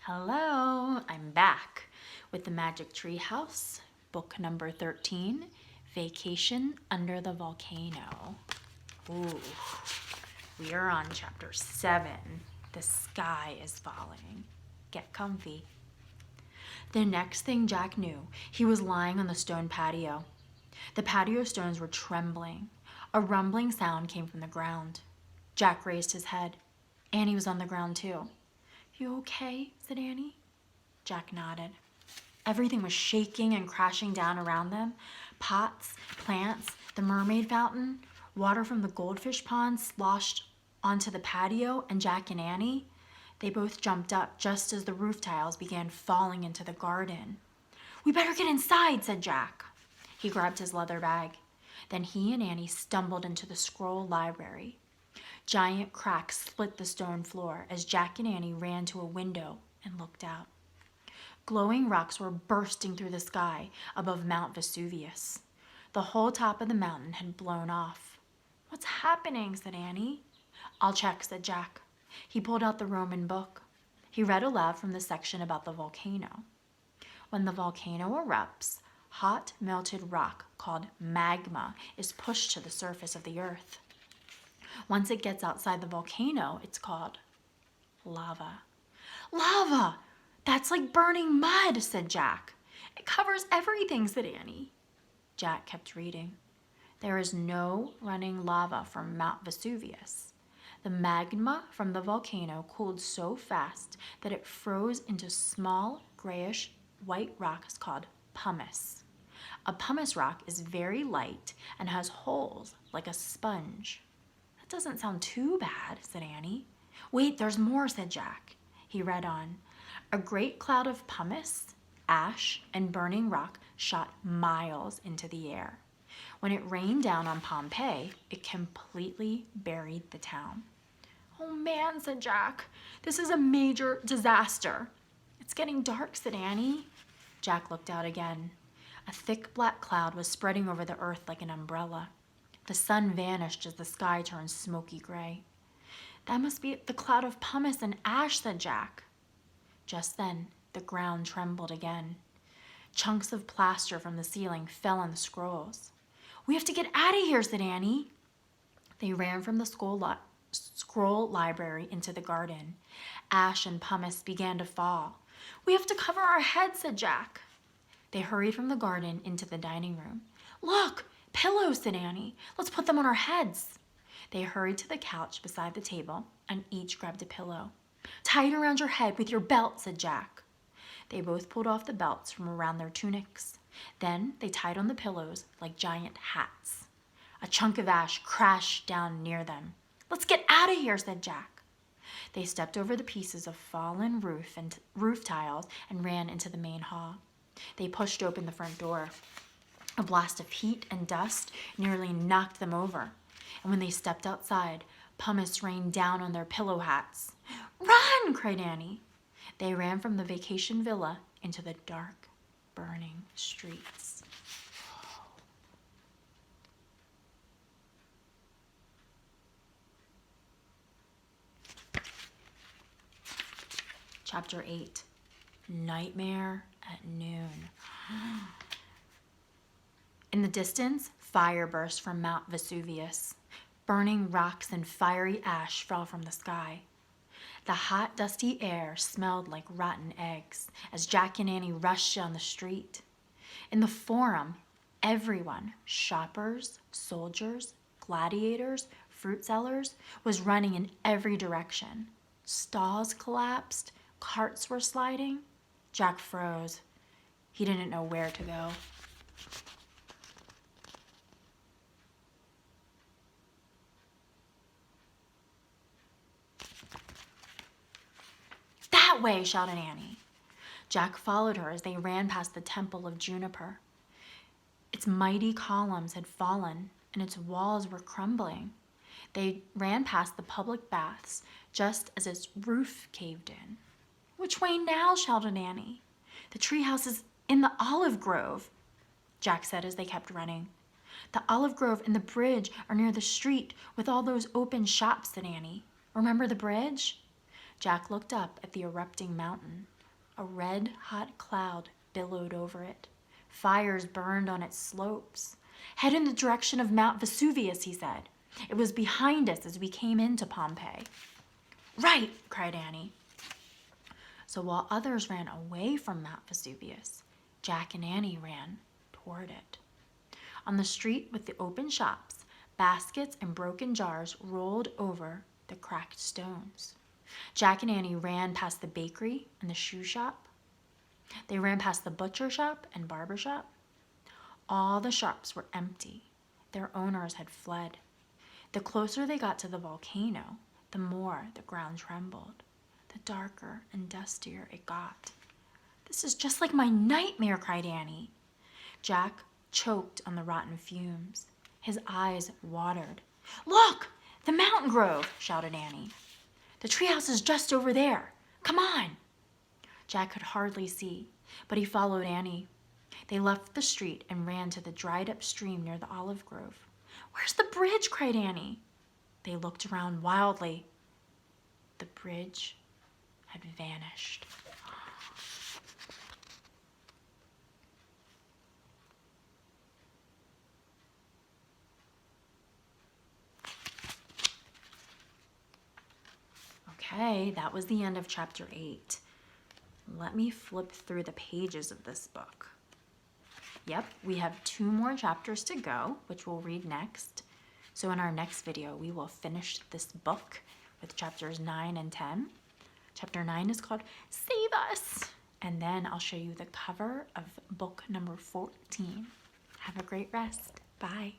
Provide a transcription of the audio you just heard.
Hello, I'm back with the Magic Treehouse, book number 13, Vacation Under the Volcano. Ooh, we are on chapter 7. The sky is falling. Get comfy. The next thing Jack knew, he was lying on the stone patio. The patio stones were trembling. A rumbling sound came from the ground. Jack raised his head. Annie was on the ground too. "You okay?" said Annie. Jack nodded. Everything was shaking and crashing down around them. Pots, plants, the mermaid fountain, water from the goldfish pond sloshed onto the patio, and Jack and Annie, they both jumped up just as the roof tiles began falling into the garden. "We better get inside," said Jack. He grabbed his leather bag. Then he and Annie stumbled into the scroll library. Giant cracks split the stone floor as Jack and Annie ran to a window and looked out. Glowing rocks were bursting through the sky above Mount Vesuvius. The whole top of the mountain had blown off. "What's happening?" said Annie. "I'll check," said Jack. He pulled out the Roman book. He read aloud from the section about the volcano. When the volcano erupts, hot melted rock called magma is pushed to the surface of the earth. Once it gets outside the volcano, it's called lava. "Lava! That's like burning mud," said Jack. "It covers everything," said Annie. Jack kept reading. "There is no running lava from Mount Vesuvius. The magma from the volcano cooled so fast that it froze into small grayish white rocks called pumice. A pumice rock is very light and has holes like a sponge." "That doesn't sound too bad," said Annie. "Wait, there's more," said Jack. He read on. A great cloud of pumice, ash, and burning rock shot miles into the air. When it rained down on Pompeii, it completely buried the town. "Oh man," said Jack. "This is a major disaster." "It's getting dark," said Annie. Jack looked out again. A thick black cloud was spreading over the earth like an umbrella. The sun vanished as the sky turned smoky gray. "That must be the cloud of pumice and ash," said Jack. Just then, the ground trembled again. Chunks of plaster from the ceiling fell on the scrolls. "We have to get out of here," said Annie. They ran from the scroll library into the garden. Ash and pumice began to fall. "We have to cover our heads," said Jack. They hurried from the garden into the dining room. "Look, pillows," said Annie. "Let's put them on our heads." They hurried to the couch beside the table and each grabbed a pillow. "Tie it around your head with your belt," said Jack. They both pulled off the belts from around their tunics. Then they tied on the pillows like giant hats. A chunk of ash crashed down near them. "Let's get out of here," said Jack. They stepped over the pieces of fallen roof tiles and ran into the main hall. They pushed open the front door. A blast of heat and dust nearly knocked them over. And when they stepped outside, pumice rained down on their pillow hats. "Run!" cried Annie. They ran from the vacation villa into the dark, burning streets. Chapter 8, Nightmare at Noon. In the distance, fire burst from Mount Vesuvius. Burning rocks and fiery ash fell from the sky. The hot, dusty air smelled like rotten eggs as Jack and Annie rushed down the street. In the forum, everyone, shoppers, soldiers, gladiators, fruit sellers, was running in every direction. Stalls collapsed, carts were sliding. Jack froze. He didn't know where to go. "That way!" shouted Annie. Jack followed her as they ran past the Temple of Juniper. Its mighty columns had fallen and its walls were crumbling. They ran past the public baths just as its roof caved in. "Which way now?" shouted Annie. "The treehouse is in the olive grove," Jack said as they kept running. "The olive grove and the bridge are near the street with all those open shops," said Annie. "Remember the bridge?" Jack looked up at the erupting mountain. A red-hot cloud billowed over it. Fires burned on its slopes. "Head in the direction of Mount Vesuvius," he said. "It was behind us as we came into Pompeii." "Right!" cried Annie. So while others ran away from Mount Vesuvius, Jack and Annie ran toward it. On the street with the open shops, baskets and broken jars rolled over the cracked stones. Jack and Annie ran past the bakery and the shoe shop. They ran past the butcher shop and barber shop. All the shops were empty. Their owners had fled. The closer they got to the volcano, the more the ground trembled. The darker and dustier it got. "This is just like my nightmare," cried Annie. Jack choked on the rotten fumes. His eyes watered. "Look! The mountain grove!" shouted Annie. "The treehouse is just over there. Come on!" Jack could hardly see, but he followed Annie. They left the street and ran to the dried-up stream near the olive grove. "Where's the bridge?" cried Annie. They looked around wildly. The bridge had vanished. Okay, that was the end of chapter 8. Let me flip through the pages of this book. Yep, we have 2 more chapters to go, which we'll read next. So in our next video, we will finish this book with chapters 9 and 10. Chapter 9 is called Save Us. And then I'll show you the cover of book number 14. Have a great rest. Bye.